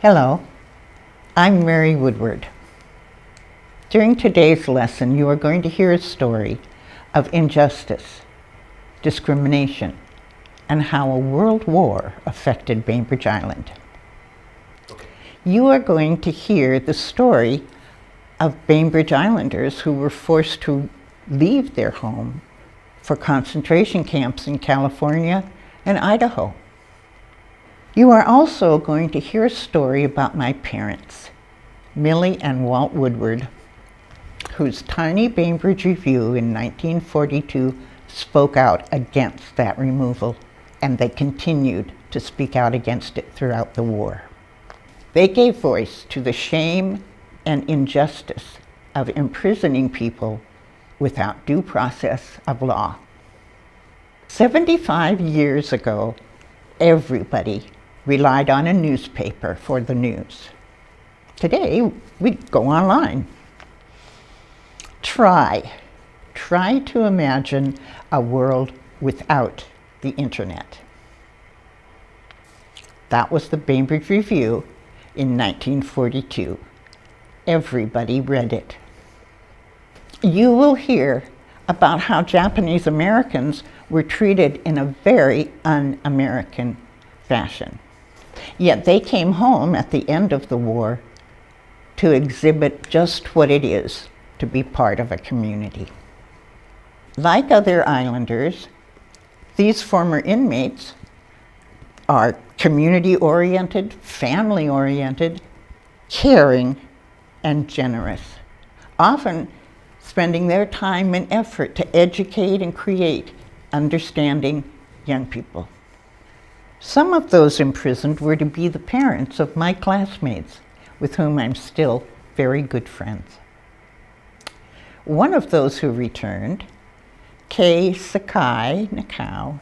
Hello, I'm Mary Woodward. During today's lesson, you are going to hear a story of injustice, discrimination, and how a world war affected Bainbridge Island. You are going to hear the story of Bainbridge Islanders who were forced to leave their home for concentration camps in California and Idaho. You are also going to hear a story about my parents, Millie and Walt Woodward, whose tiny Bainbridge Review in 1942 spoke out against that removal, and they continued to speak out against it throughout the war. They gave voice to the shame and injustice of imprisoning people without due process of law. 75 years ago, everybody relied on a newspaper for the news. Today, we go online. Try to imagine a world without the internet. That was the Bainbridge Review in 1942. Everybody read it. You will hear about how Japanese Americans were treated in a very un-American fashion. Yet they came home at the end of the war to exhibit just what it is to be part of a community. Like other islanders, these former inmates are community-oriented, family-oriented, caring, and generous, often spending their time and effort to educate and create understanding young people. Some of those imprisoned were to be the parents of my classmates, with whom I'm still very good friends. One of those who returned, Kei Sakai Nakao,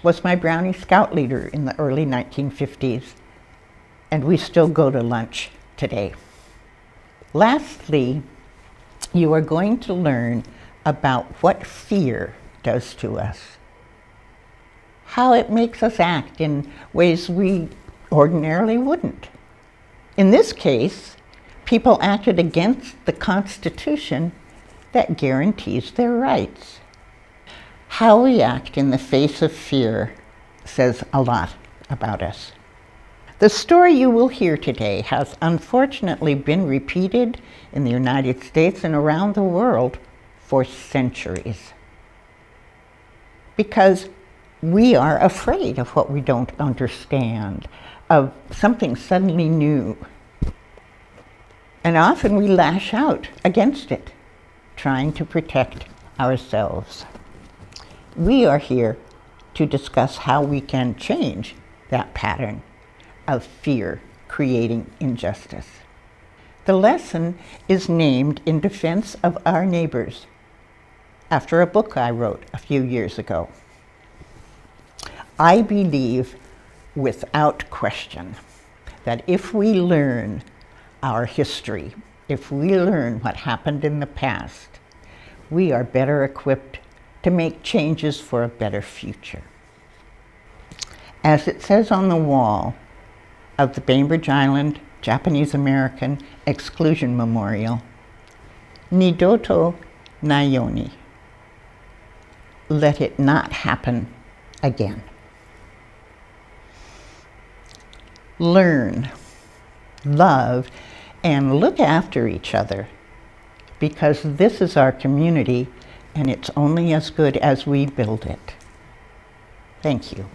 was my Brownie Scout leader in the early 1950s, and we still go to lunch today. Lastly, you are going to learn about what fear does to us, how it makes us act in ways we ordinarily wouldn't. In this case, people acted against the Constitution that guarantees their rights. How we act in the face of fear says a lot about us. The story you will hear today has unfortunately been repeated in the United States and around the world for centuries, because we are afraid of what we don't understand, of something suddenly new. And often we lash out against it, trying to protect ourselves. We are here to discuss how we can change that pattern of fear creating injustice. The lesson is named In Defense of Our Neighbors, after a book I wrote a few years ago. I believe without question that if we learn our history, if we learn what happened in the past, we are better equipped to make changes for a better future. As it says on the wall of the Bainbridge Island Japanese American Exclusion Memorial, Nidoto Nayoni, let it not happen again. Learn, love, and look after each other, because this is our community and it's only as good as we build it. Thank you.